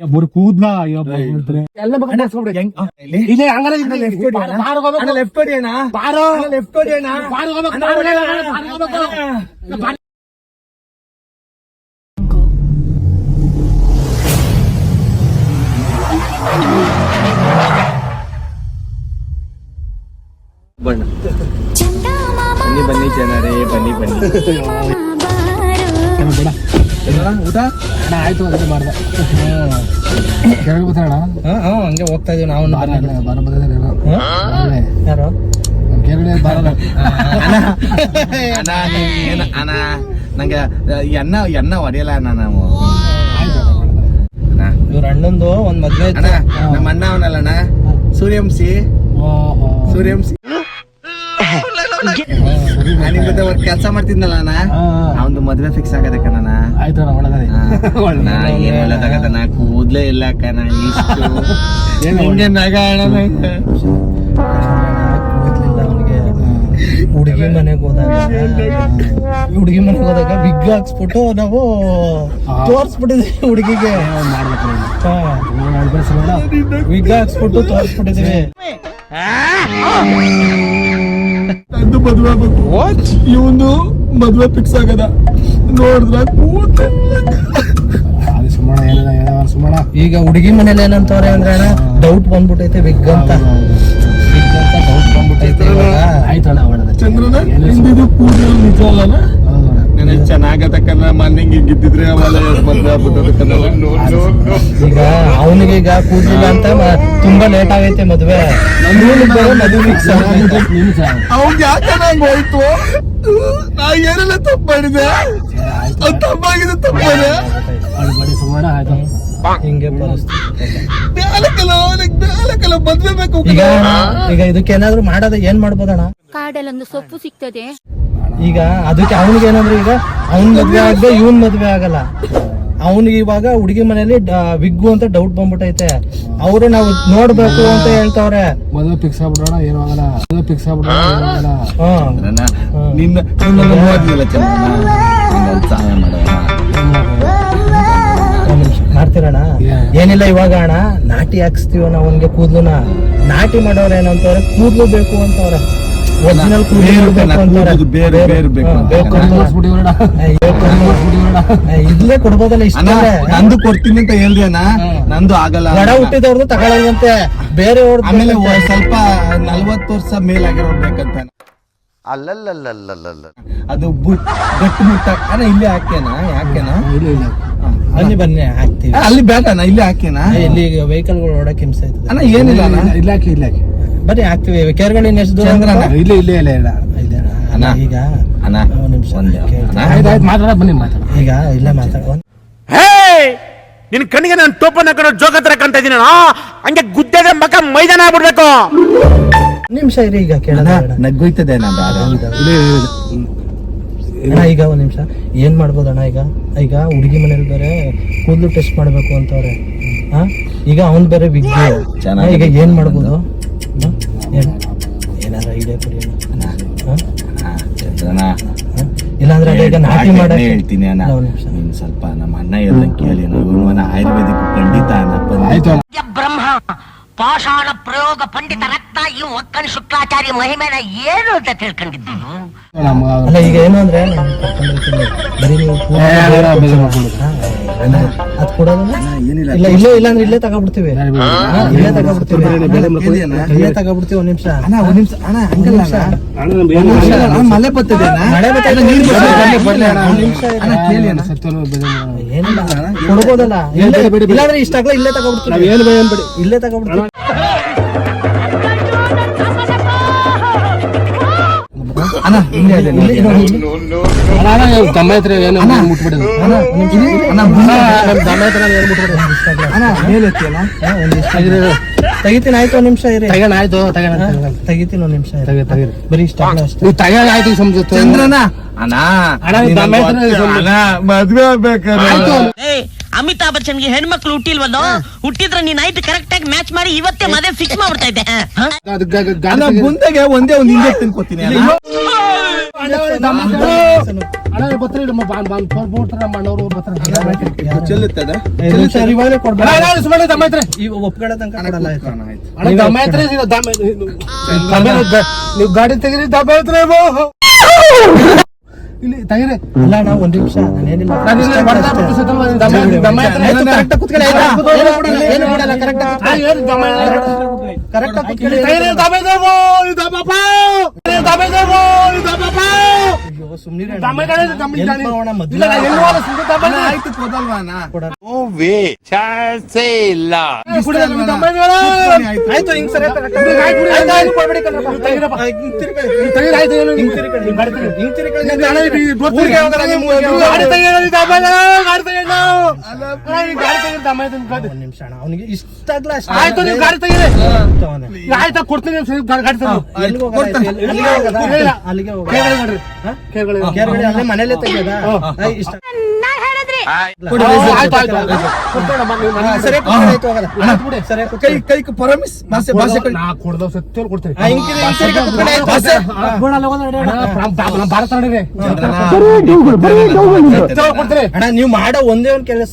ಕೂದ್ಲ ಬಣ್ಣ ಬನ್ನಿ ಜನರೇ ಬನ್ನಿ ಊಟ ಆಯ್ತು ಅದಕ್ಕೆ ಮಾಡ್ದ ಕೆಳಗೆ ಬತ್ತಣ ಹಂಗೆ ಹೋಗ್ತಾ ಇದೀವಿ ನಾವು ಯಾರು ಕೆಳಗಡೆ ಬರಲ್ಲ ಅಣ್ಣ ನಂಗೆ ಎಣ್ಣ ಹೊಡೆಯಲ್ಲ ಅಣ್ಣ ನಾವು ಇವ್ರ ಅಣ್ಣಂದು ಒಂದ್ ಮದ್ವೆ ಅಣ್ಣ ನಮ್ಮ ಅಣ್ಣ ಅವನಲ್ಲ ಅಣ್ಣ ಸೂರ್ಯವಂಶಿ ನಿಮ್ ಜೊತೆ ಒಂದ್ ಕೆಲ್ಸ ಮಾಡ್ತಿದ್ನಲ್ಲ ಅಣ್ಣ ಅವನ್ದು ಮದ್ವೆ ಫಿಕ್ಸ್ ಆಗದೆ ಕಣ್ಣ ಆಯ್ತು ಏನ್ ಒಳ್ಳೇದಾಗದಣ್ಣ ಕೂದ್ಲೇ ಇಲ್ಲ ಕಣ ಇಷ್ಟು ಹಿಂಗೆ ನಗ ಅಣ್ಣ ಕೂದ್ಲಿಲ್ಲ ಅವನಿಗೆ ಹುಡುಗಿ ಮನೆಗೆ ಹೋದಾಗ ವಿಗ್ ಹಾಕ್ಸ್ಬಿಟ್ಟು ನಾವು ತೋರ್ಸ್ಬಿಟ್ಟಿದ್ವಿ ಹುಡುಗಿಗೆ ವಿಗ್ ಹಾಕ್ಸ್ಬಿಟ್ಟು ತೋರ್ಸ್ಬಿಟ್ಟಿದ್ವಿ ಮದ್ವೆ ಆಗ್ಬೇಕು ಇವನು ಮದ್ವೆ ಫಿಕ್ಸ್ ಆಗದ ನೋಡಿದ್ರ ಸುಮ್ಮಣ ಈಗ ಹುಡುಗಿ ಮನೇಲಿ ಏನಂತವ್ರೆ ಅಂದ್ರೆ ಅಣ್ಣ ಡೌಟ್ ಬಂದ್ಬಿಟ್ಟೈತೆ ವಿಗ್ ಅಂತ ಡೌಟ್ ಬಂದ್ಬಿಟ್ಟೈತೆ ಆಯ್ತಣ್ಣ ಚಂದ್ರನ ಹಿಂದಿದು ಕೂದಲು ನಿಜ ಅಲ್ಲ ನನಗೆ ಚೆನ್ನಾಗತಕ್ಕನ್ನ ಮನೆಗೆ ಗಿದ್ದಿದ್ರೆ ಮದ್ವೆ ಆಗ್ಬಿಟ್ಟದಕ್ಕಲ್ಲ ಈಗ ಅವನಿಗೆ ಈಗ ಕೂದಲಿಲ್ಲ ಅಂತ ತುಂಬಾ ಲೇಟ್ ಆಗೈತೆ ಮದ್ವೆ ಮದುವೆ ಫಿಕ್ಸ್ ಅವ್ನಿಗೆ ಯಾಕೆ ನಂಗೆ ಹೋಯ್ತು ನಾ ಏನೆಲ್ಲ ತಪ್ಪು ಮಾಡಿದೆ ತಪ್ಪಾಗಿದೆ ತಪ್ಪಾನೆ ಹಿಂಗೆ ಪರಿಸ್ಥಿತಿ ಮದ್ವೆ ಬೇಕು ಈಗ ಇದಕ್ಕೆ ಏನಾದ್ರು ಮಾಡೋದ ಏನ್ ಮಾಡ್ಬೋದಣ್ಣ ಕಾಡಲ್ಲೊಂದು ಸೊಪ್ಪು ಸಿಗ್ತದೆ ಈಗ ಅದಕ್ಕೆ ಅವನಿಗೆ ಏನಾದ್ರು ಈಗ ಅವ್ನ್ ಮದ್ವೆ ಆಗದೆ ಇವನ್ ಮದ್ವೆ ಆಗಲ್ಲ ಅವನಿಗೆ ಇವಾಗ ಹುಡುಗಿ ಮನೇಲಿ ವಿಗ್ಗು ಅಂತ ಡೌಟ್ ಬಂದ್ಬಿಟ್ಟೈತೆ ಅವರು ನಾವು ನೋಡ್ಬೇಕು ಅಂತ ಹೇಳ್ತಾವ್ರೆ ಮದುವೆ ಫಿಕ್ಸ್ ಆಗ್ಬಿಡೋಣ ಏನೂ ಆಗಲ್ಲ ಮಾಡ್ತೀರಣ್ಣ ಏನಿಲ್ಲ ಇವಾಗ ಅಣ್ಣ ನಾಟಿ ಹಾಕ್ಸ್ತೀವಣ್ಣ ಅವನ್ಗೆ ಕೂದ್ಲುನ ನಾಟಿ ಮಾಡೋರು ಏನಂತವ್ರೆ ಕೂದ್ಲು ಬೇಕು ಅಂತವ್ರೆ ಒರಿಜಿನಲ್ ಇಲ್ಲೇ ಕೊಡ್ಬೋದಲ್ಲ ಇಷ್ಟ ನಂದು ಕೊಡ್ತೀನಿ ಅಂತ ಹೇಳ್ರಿ ಅಣ್ಣ ನಂದು ಆಗಲ್ಲ ಗಡ ಹುಟ್ಟಿದವ್ರದ್ದು ತಗೊಳ್ಳಂತೆ ಬೇರೆ ಆಮೇಲೆ ಸ್ವಲ್ಪ 40 ವರ್ಷ ಮೇಲಾಗಿರೋರು ಬೇಕಂತ ಅಲ್ಲಲ್ಲಲ್ಲಲ್ಲಲ್ಲ ಅದು ಗಟ್ಟಿ ಮುಟ್ಟ ಅಣ್ಣ ಇಲ್ಲೇ ಹಾಕ್ಯನಾ ಯಾಕೆನಾ ಬನ್ನಿ ಹಾಕ್ತೀವಿ ಅಲ್ಲಿ ಬೇಕಣ್ಣ ಇಲ್ಲೇ ಹಾಕ್ಯನಾ ಇಲ್ಲಿ ವೆಹಿಕಲ್ಗಳು ಓಡಕ್ಕೆ ಹಿಂಸೆ ಆಯ್ತದೆ ಅಣ್ಣ ಏನಿಲ್ಲ ಅಣ್ಣ ಇಲ್ಲಾಕಿ ಬರೀ ಹಾಕ್ತಿವಿ ಕೆರಗಡೆ ಎಷ್ಟು ದೂರ ಇಲ್ಲ ಅಣ್ಣ ಈಗ ಅಣ್ಣ ನಿಮಿಷ ಮಾತಾಡ ಬನ್ನಿ ಮಾತಾಡ ಈಗ ಇಲ್ಲ ಮಾತಾಡುವ ನಿನ್ ಕಣ್ಣಿಗೆ ನಾನು ಟೋಪನ್ ಹಾಕೊಂಡು ಜೋಗ ತರ ಕಾಣ್ತಾ ಇದೀನಿ ಹಂಗೆ ಗುದ್ದೆಗೆ ಮಕ್ಕ ಮೈದಾನ ಆಗ್ಬಿಡ್ಬೇಕು ನಿಮಿಷ ಇರಿ ಈಗ ಕೇಳೋಣ ನಗ್ಗೋಯ್ತದೆ ಅಣ್ಣ ಈಗ ಒಂದ್ ನಿಮಿಷ ಏನ್ ಮಾಡ್ಬೋದಣ್ಣ ಈಗ ಹುಡುಗಿ ಮನೇಲಿ ಬೇರೆ ಕೂದಲು ಟೆಸ್ಟ್ ಮಾಡ್ಬೇಕು ಅಂತವ್ರೆ ಈಗ ಅವ್ನ್ ಬೇರೆ ವಿಗ್ ಈಗ ಏನ್ ಮಾಡ್ಬೋದು ಏನಾದ್ರು ಐಡಿಯಾ ಕೊಡಿ ಇಲ್ಲಾಂದ್ರೆ ಈಗ ನಾಟಿ ಮಾಡಕ್ ಹೇಳ್ತೀನಿ ಸ್ವಲ್ಪ ನಮ್ಮ ಅಣ್ಣ ಹೇಳ್ದಂಗೆ ಕೇಳಿ ನಾವು ಆಯುರ್ವೇದಿಕ್ ಪಂಡಿತ ಬ್ರಹ್ಮ ಪಾಷಾಣ ಪ್ರಯೋಗ ಪಂಡಿತ ರಕ್ತ ಈ ಒಕ್ಕನ್ ಶುಕ್ಲಾಚಾರ್ಯ ಮಹಿಮೆನ ಏನು ಅಂತ ತಿಳ್ಕೊಂಡಿದ್ದೀನಿ ಅಲ್ಲ ಈಗ ಏನು ಅಂದ್ರೆ ಬರೀ ನೀವು ಅದ್ ಕೊಡೋದನ್ನ ಇಲ್ಲ ಅಂದ್ರೆ ಇಲ್ಲೇ ತಗೊಬಿಡ್ತೀವಿ ಇಲ್ಲೇ ತಗೊಬಿಡ್ತೀವಿ ಒಂದ್ ನಿಮಿಷ ಮಳೆ ಬರ್ತದೆ ಏನಿಲ್ಲ ಕೊಡ್ಬೋದಲ್ಲ ಇಲ್ಲಾಂದ್ರೆ ಇಷ್ಟ ಆಗಲ್ಲ ಇಲ್ಲೇ ತಗೊಬಿಡ್ತೀವಿ ಇಲ್ಲೇ ತಗೊಬಿಡ್ತೀವಿ ತಮ್ಮ ಹತ್ರ ಏನು ಮುಟ್ಬಿಡೋದು ತೆಗಿತೀನಿ ಆಯ್ತು ಒಂದ್ ನಿಮಿಷ ಇರಿ ಆಯ್ತು ತೆಗಿತೀನಿ ಒಂದ್ ನಿಮಿಷ ಬರೀ ಇಷ್ಟ ಆಯ್ತು ಚಂದ್ರನ ಮದ್ವೆ ಆಗ್ಬೇಕಾದ್ರೆ ಅಮಿತಾಬ್ ಬಚ್ಚನ್ಗೆ ಹೆಣ್ಮಕ್ಳು ಹುಟ್ಟಿಲ್ವಲ್ಲೋ ಹುಟ್ಟಿದ್ರೆ ನೀನ್ ನೈಟ್ ಕರೆಕ್ಟ್ ಆಗಿ ಮ್ಯಾಚ್ ಮಾಡಿ ಇವತ್ತೇ ಮದುವೆ ಫಿಕ್ಸ್ ಮಾಡ್ಬಿಡ್ತಾ ಇದ್ದೆ ಮುಂದೆಗೆ ಒಂದೇ ಒಂದು ಇಂಜೆಕ್ಷನ್ ಕೊಡ್ತೀನಿ ಅಣ್ಣ ಬರ್ತಾರೆ ನಮ್ಮ ಫೋನ್ ನಮ್ಮ ಅಣ್ಣವ್ರು ಬರ್ತಾರೆ ಚೆಲ್ಲುತ್ತದ ಸರ್ ಇವಾಗಲೇ ಕೊಡ್ಬೇಡ ಸುಮ್ಮನೆ ದಮ್ಮ ಐತ್ರಿ ಒಪ್ಕೊಳ್ಳೋ ತನಕ ಕೊಡಲ್ಲ ಆಯ್ತು. ಅಣ್ಣ ದಮ್ಮ ಐತ್ರಿ ನೀವು ಗಾಡಿ ತೆಗೀರಿ ದಮ್ಮ ಐತ್ರಿ ಇಲ್ಲಿ ತೆಗೀರಿ ಅಲ್ಲ ಅಣ್ಣ ಒಂದ್ ನಿಮಿಷ ನಾನೇನಿಲ್ಲ ದಮ್ಮ ಐತ್ರಿ ಆಯ್ತು, correct ಆಗಿ ಕೂತ್ಕೊಳ್ಳಿ, ಆಯ್ತಾ? ಏನು ಕೊಡಲ್ಲ, ಏನು ಕೊಡಲ್ಲ, correct ಆಗಿ ಕೂತ್ಕೊಳ್ಳಿ. ಏನು ದಮ್ಮ Correct ಆಗಿ ಕೂತ್ಕೊಳ್ಳಿ. ಅಯ್ಯೋ, ಸುಮ್ನಿರಿ ಅಣ್ಣ. ಎಲ್ಲಿ ಮಾಡೋಣ ಮದ್ವೆ? ಆಯ್ತು ಕೊಡಲ್ವಾನ ಆಯ್ತು ಹಿಂಗ್ ಸರಿ ಆಯ್ತು, ಆಯ್ತು, ಆಯ್ತು, ಕೊಡ್ಬೇಡಿ ಕಣಪ್ಪ. ಹಿಂಗ್ ತಿರ್ಕೊಳ್ಳಿ. ಹಿಂಗ್ ತಿರ್ಕೊಳ್ಳಿ. ಹಿಂಗ್ ತಿರ್ಕೊಳ್ಳಿ. ಊರಿಗೆ ಹೋಗಲ್ಲ, ನಿಮ್ಮ ಊರಿಗೆ ಒಂದ್ ನಿಮಿಷ ಅಣ್ಣ, ಅವ್ನಿಗೆ ಇಷ್ಟ ಆಗ್ಲ ಅಷ್ಟೇ. ಆಯ್ತು ನೀವು ಗಾಡಿ ತೆಗೀರಿ ತಗೊಂಡೆ. ಆಯ್ತಾ ಕೊಡ್ತೀನಿ ಗಾಡಿ ತೆಗೀರಿ ಎಲ್ಲಿಗೆ ಹೋಗಲ್ಲ? ಅಲ್ಲಿಗೆ ಹೋಗಲ್ಲ? ಅಲ್ಲಿಗೆ ಹೋಗಲ್ಲ. ಕೇರ್ಗಳಿ ಅಲ್ಲೇ ಮನೇಲೆ ತೆಗ್ಯೋದಾ? ಇಷ್ಟ ಕೊಡಿ, ಆಯ್ತು ಆಯ್ತು ಸರಿ ಕೊಡಿ, ಆಯ್ತು, ಹೋಗಲ್ಲ. ಸರಿ ಕೊಡಿ. ಕೈ ಪರಮಿಸ್ ಭಾಷೆ ಭಾಷೆ ನಾ ಕೊಡ್ದವ್ ಸತ್ಯ ಕೊಡ್ತೀನಿ ಹಿಂಗ್ ತಿರ್ಗಿ ಕೂತ್ಕೊಳ್ಳಿ, ಆಯ್ತು, ಭಾಷೆ. ಭಾರತ ನಡೀರಿ ಕೊಡ್ತೀನಿ ಅಣ್ಣ ನೀವು ಮಾಡೋ ಒಂದೇ ಒಂದ್ ಕೆಲಸ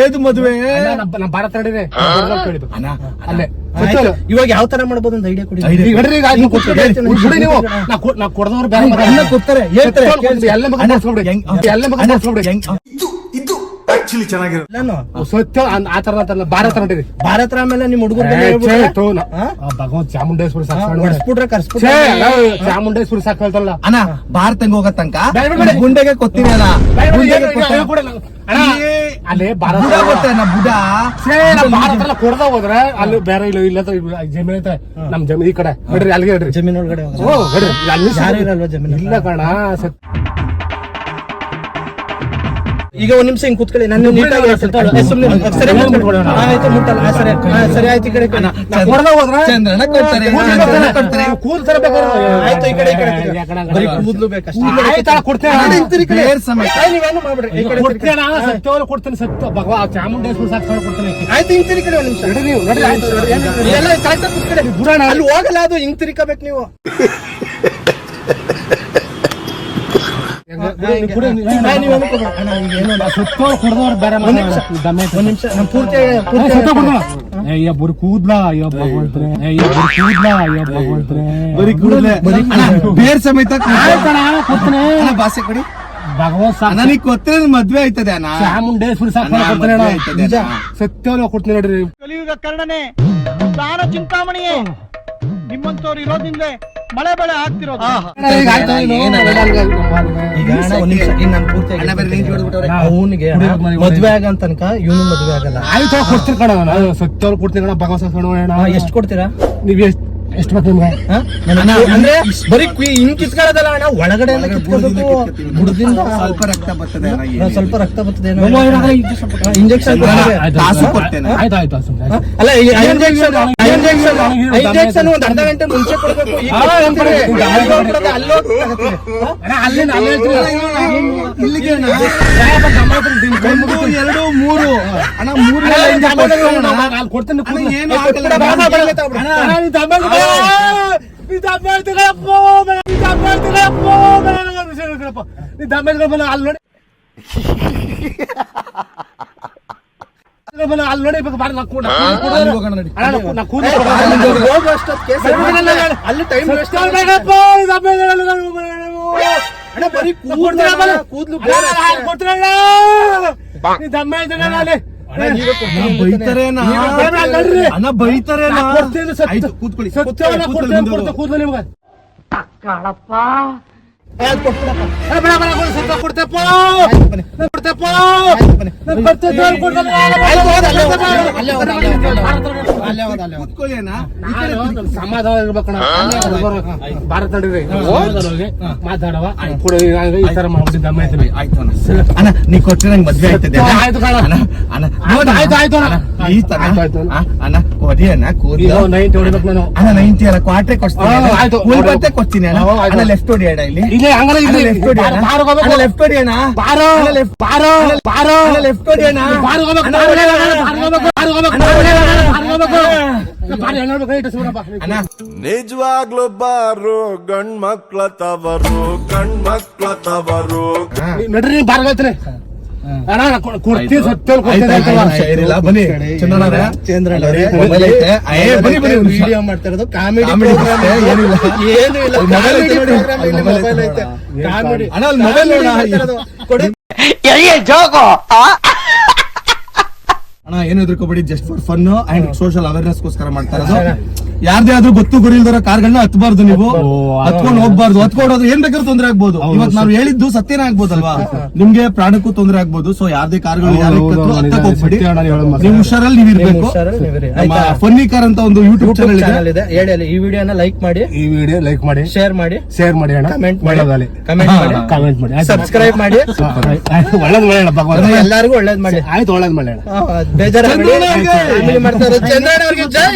ಏದು ಮದುವೆ ನಮ್ಮ ಭಾರತ ನಡೀರಿ ಕೇಳಿದ್ದು ಅಲ್ಲೇ ಇವಾಗ ಯಾವ ತರ ಮಾಡ್ಬೋದು ಅಂತ ಐಡಿಯಾ ಕೊಡಿ. ಈಗ ನಡ್ರಿ, ಈಗ ಆಯ್ತು ಕೊಡ್ತೀನಿ ನೀವು ನಾ ಕೊಡ್ದವ್ರು ಬೇರೆ ಅನ್ನ ಕೊಡ್ತಾರೆ ಹೇಳ್ತಾರೆ ಎಲ್ಲ ಮಗ ಮಾಡಿಸ್ಕೊಬಿಡಿ ಎಲ್ಲ ಮಗ ಮಾಡಿಸ್ಕೊಬಿಡಿ ನಾನು ಸತ್ಯ ಆತರ ಭಾರತ ನಡೀರಿ ಭಾರತ ಆಮೇಲೆ ನಿಮ್ ಹುಡುಗರಿಗೆ ಭಗವಂತ ಚಾಮುಂಡೇಶ್ವರಿ ಸಾಕು ಹೊಡ್ಸ್ಬಿಟ್ರೆ ಕರ್ಸ್ಬಿಟ್ರೆ ಚಾಮುಂಡೇಶ್ವರಿ ಸಾಕು ಹೇಳ್ತಲ್ಲ ಅಣ್ಣ ಭಾರತಂಗ ಹೋಗೋ ತನಕ ಬೇಡ. ಗುಂಡೆಗೆ ಕೊತ್ತೀನಿ ಅಣ್ಣ ಗುಂಡೆಗೆ ಅಲ್ಲೇ ಭಾರತ ಬುಡ ಗೊತ್ತ ಅಣ್ಣ ಬುಡ ಭಾರತ ಕೊಡ್ದ ಹೋದ್ರೆ ಅಲ್ಲಿ ಬೇರೆ ಇಲ್ಲ ಜಮೀನ್ ಐತೆ ನಮ್ ಜಮೀನ್ ಈ ಕಡೆ ನಡ್ರಿ ಅಲ್ಲಿಗೆ ನಡ್ರಿ ಜಮೀನ್ ಒಳಗಡೆ ಓ ನಡ್ರಿ ಅಲ್ಲಿ ಯಾರು ಇರಲ್ವಾ ಜಮೀನ್? ಇಲ್ಲ ಕಣ ಈಗ ಒಂದ್ ನಿಮಿಷ ಹಿಂಗ್ ಕೂತ್ಕೊಳ್ಳಿ, ನಾನು ನೀಟಾಗಿ ಸುಮ್ಮನೆ ಸರಿ ಕೂತ್ಕೊಳ್ಳಿ. ಆಯ್ತು ಮುಟ್ಟಲ್ಲ, ಸರಿ ಸರಿ ಆಯ್ತು, ಈ ಕಡೆ ಕೊಡ್ದ ಹೋದ್ರೆ ಚಂದ್ರನ ಕೊಡ್ತಾರೆ ಚಂದ್ರನ ಕೊಡ್ತಾರೆ ಕೂದಲು ತರ ಬೇಕಾದ್ರೆ ಆಯ್ತು, ಈ ಕಡೆ ಬರೀ ಕೂದ್ಲು ಬೇಕಷ್ಟೇ. ಆಯ್ತಾ ಕೊಡ್ತೇನೆ ಬೇರ್ ಸಮೇತ ನೀವೇನು ಮಾಡ್ಬಿಡ್ರಿ, ಈ ಕಡೆ ಕೊಡ್ತೇನೆ ಸತ್ಯವಾಗ್ಲೂ ಕೊಡ್ತೇನೆ ಸತ್ಯ ಭಗವಾ ಚಾಮುಂಡೇಶ್ವರಿ ಸಾಕು ಕೊಡ್ತೇನೆ ಆಯ್ತು, ಹಿಂಗ್ ತಿರ್ಕೊಳ್ಳಿ ಒಂದ್ ನಿಮಿಷ. ನಡ್ರಿ ನೀವು ನಡ್ರಿ ಆಯ್ತು ಎಲ್ಲ ಕರೆಕ್ಟ್ ಕೂತ್ಕೊಳ್ಳಿ, ಬುಡಣ ಅಲ್ಲಿ ಹೋಗಲ್ಲ, ಅದು ಹಿಂಗ್ ತಿರ್ಕೋಬೇಕು ನೀವು. ಕೊಡ್ದವ್ರು ಬೇರೆ ಒಂದ್ ನಿಮಿಷ ನಾನು ಪೂರ್ತಿ ಅಯ್ಯ ಬರೀ ಕೂದ್ಲ ಅಯ್ಯೋ ಭಗವಂತ್ರೆ ಅಯ್ಯ ಬರೀ ಕೂದ್ಲ ಅಯ್ಯೋ ಭಗವಂತ್ರೆ ಬರೀ ಕೂಡಲೇ ಬೇರ್ ಸಮೇತ ಕೊಡ್ತೇನೆ ಭಾಷೆ ಕೊಡಿ ಭಗವಂತ ನನಗೆ ಗೊತ್ತಿರೋದು ಮದ್ವೆ ಆಯ್ತದೆ ಅಣ್ಣ ಚಾಮುಂಡೇಶ್ವರಿ ಸಾಕು ಕೊಡ್ತೇನೆ ಮದ್ವೆ ಆಯ್ತದೆ ನಿಜ ಅಣ್ಣ. ಸತ್ಯವಾಗ್ಲೂ ಕೊಡ್ತೀನಿ ನೋಡ್ರಿ ಕಲಿಯುಗ ಕರ್ಣನೆ ಪ್ರಾಣ ಚಿಂತಾಮಣಿಯೇ ನಿಮ್ಮಂತವ್ರು ಇರೋದ್ರಿಂದಲೇ ಮಳೆ ಬೆಳೆ ಆಗ್ತಿರೋದು. ಈಗ ಆಯ್ತಾ ಏನು? ಈಗ ಅಣ್ಣ ಒಂದ್ ನಿಮಿಷ ಇನ್ನು ನಾನು ಪೂರ್ತಿ ಅವನಿಗೆ ಮದ್ವೆ ಆಗ ತನಕ ಇವನು ಮದ್ವೆ ಆಗಲ್ಲ. ಆಯ್ತು ಕೊಡ್ತೀನಿ ಕಣ ನಾನು ಸತ್ಯವ್ರು ಕೊಡ್ತೀನಿ ಕಣ ಭಗವಂತ ಎಷ್ಟು ಕೊಡ್ತೀರಾ ನೀವ್ ಎಷ್ಟು ಬೇಕು ನಿಮ್ಗೆ ಅಂದ್ರೆ ಬರೀ ಹಿಂಗ್ ಕಿತ್ಕೊಳ್ಳೋದಲ್ಲ ಅಣ್ಣ, ಒಳಗಡೆ ಎಲ್ಲ ಕಿತ್ಕೋಬೇಕು. ಬುಡದಿಂದ ಸ್ವಲ್ಪ ರಕ್ತ ಬರ್ತದೆ ಅಣ್ಣ, ಏನಿಲ್ಲ. ಸ್ವಲ್ಪ ರಕ್ತ ಬರ್ತದೆ ಇಂಜೆಕ್ಷನ್ ಕಾಸು ಕೊಡ್ತೇನೆ ಆಯ್ತು ಆಯ್ತು ಸುಮ್ಮನೆ ಅಲ್ಲ ಇಂಜೆಕ್ಷನ್ ಒಂದ್ ಅರ್ಧ ಗಂಟೆ ಮುಂಚೆ ಕೊಡ್ಬೇಕು. ಈಗ ಇಲ್ಲಿಗೆ ಅಣ್ಣ. ಒಂದು, ಎರಡು, ಮೂರು ಅಣ್ಣ ಮೂರು ಕೊಡ್ತೀನಿ ಏನು ಆಗಲ್ಲ. ಅಲ್ಲಿ ನೋಡಿ ಅಲ್ಲಿ ಟೈಮ್ ಬರೀ ಕೂದ್ಲು ಬೈತಾರೆ ಅಣ್ಣ ಬೈತಾರೆ ಕೂತ್ಕೊಳ್ಳಿ ಕೂದಲು ನಿಮ್ಗೆ ಕೂತ್ಕೊಳ್ಳಿ ಅಣ್ಣ. ಸಮಾಧಾನ ಇರ್ಬೇಕಣ್ಣ ಭಾರತ ನಡೀರಿ ಮಾತಾಡವ ಈ ತರ ಮಾಡ್ಬಿಟ್ಟು ದಮ್ಮ ಐತಿ ಆಯ್ತು ಅಣ್ಣ ನೀ ಕೊಟ್ಟರೆ ನಂಗೆ ಮದ್ವೆ ಆಯ್ತದೆ ಆಯ್ತು ಕಣ ಆಯ್ತು ಆಯ್ತು ಈ ತರ ಅಣ್ಣ ಕೊಡಿ ಅಣ್ಣ ಕೂದಲು 90 ಹೊಡಿಬೇಕು ನಾನು ಅಣ್ಣ 90 ಅಲ್ಲ ಕ್ವಾರ್ಟ್ರೆ ಕೊಡ್ತೀನಿ ಆಯ್ತು. ಫುಲ್ ಬತ್ತೆ ಕೊಡ್ತೀನಿ ಅಣ್ಣ ಅಣ್ಣ ಲೆಫ್ಟ್ ಹೊಡಿ ಅಣ್ಣ ಇಲ್ಲಿ ಇಲ್ಲಿ ಹಂಗಲ್ಲ ಇಲ್ಲಿ ಲೆಫ್ಟ್ ಹೊಡಿ ಅಣ್ಣ ಲೆಫ್ಟ್ ಹೊಡಿ ಅಣ್ಣ ಬಾರೋ ಬಾರೋ ಬಾರೋ ಲೆಫ್ಟ್ ಹೊಡಿ ಅಣ್ಣ ನಿಜವಾಗ್ಲೂ ಬಾರು ಗಂಡ್ಮಕ್ಳ ತವರು ನಡ್ರಿ ಬಾರ್ ಹೇಳ್ತೀನಿ ಅಣ್ಣ ಕೊಡ್ತೀನಿ ಸತ್ಯ ಬನ್ನಿ ಚಂದ್ರಣ್ಣ ಮೊಬೈಲ್ ಐತೆ ಬನ್ನಿ ವಿಡಿಯೋ ಮಾಡ್ತಾ ಇರೋದು ಕಾಮಿಡಿ ಏನಿಲ್ಲ ಏನು ಇಲ್ಲ ಮೊಬೈಲ್ ಐತೆ ಕಾಮಿಡಿ ಅಣ್ಣ ಅಲ್ಲಿ ಮೊಬೈಲ್ ನೋಡ ಕೊಡಿ ಅಣ್ಣ ಏನು ಹೆದರ್ಕೋಬೇಡಿ, just for fun and social awareness ಗೋಸ್ಕರ ಮಾಡ್ತಾ ಇರೋದು. ಯಾರ್ದೇ ಆದ್ರೂ ಗೊತ್ತು ಗುರಿ ಇಲ್ದಿರೋ ಕಾರ್ಗಳನ್ನ ಹತ್ಬಾರ್ದು, ನೀವು ಹತ್ಕೊಂಡು ಹೋಗ್ಬಾರ್ದು. ಹತ್ಕೊಂಡೋದ್ರೆ ಏನ್ ಬೇಕಾದ್ರೂ ತೊಂದ್ರೆ ಆಗ್ಬೋದು. ಇವತ್ತು ನಾವು ಹೇಳಿದ್ದು ಸತ್ಯನೇ ಆಗ್ಬೋದಲ್ವಾ, ನಿಮ್ಗೆ ಪ್ರಾಣಕ್ಕೂ ತೊಂದ್ರೆ ಆಗ್ಬೋದು. ಸೊ ಯಾರ್ದೇ ಕಾರ್ಗಳು ಹತ್ತಕ್ ಹೋಗ್ಬೇಡಿ, ನೀವು ಹುಷಾರಲ್ಲಿ ನೀವು ಇರ್ಬೇಕು. ಫನ್ನಿ ಕಾರ್ ಅಂತ ಒಂದು ಯೂಟ್ಯೂಬ್ ಚಾನಲ್ ಇದೆ, ಹೇಳಿ. ಈ ವಿಡಿಯೋನ ಲೈಕ್ ಮಾಡಿ, ಶೇರ್ ಮಾಡಿ ಅಣ್ಣ, ಕಮೆಂಟ್ ಮಾಡಿ, ಸಬ್ಸ್ಕ್ರೈಬ್ ಮಾಡಿ. ಒಳ್ಳೇದ್ ಮಾಡಿ ಎಲ್ಲಾರ್ಗು ಒಳ್ಳೇದ್ ಮಾಡಿ. ಆಯ್ತು, ಒಳ್ಳೇದ್ ಮಾಡಿ ಬೇಜಾರ ಮಾಡ್ತಾರೆ. ಚಂದ್ರಣ್ಣ ಅವ್ರಿಗೆ ಜೈ.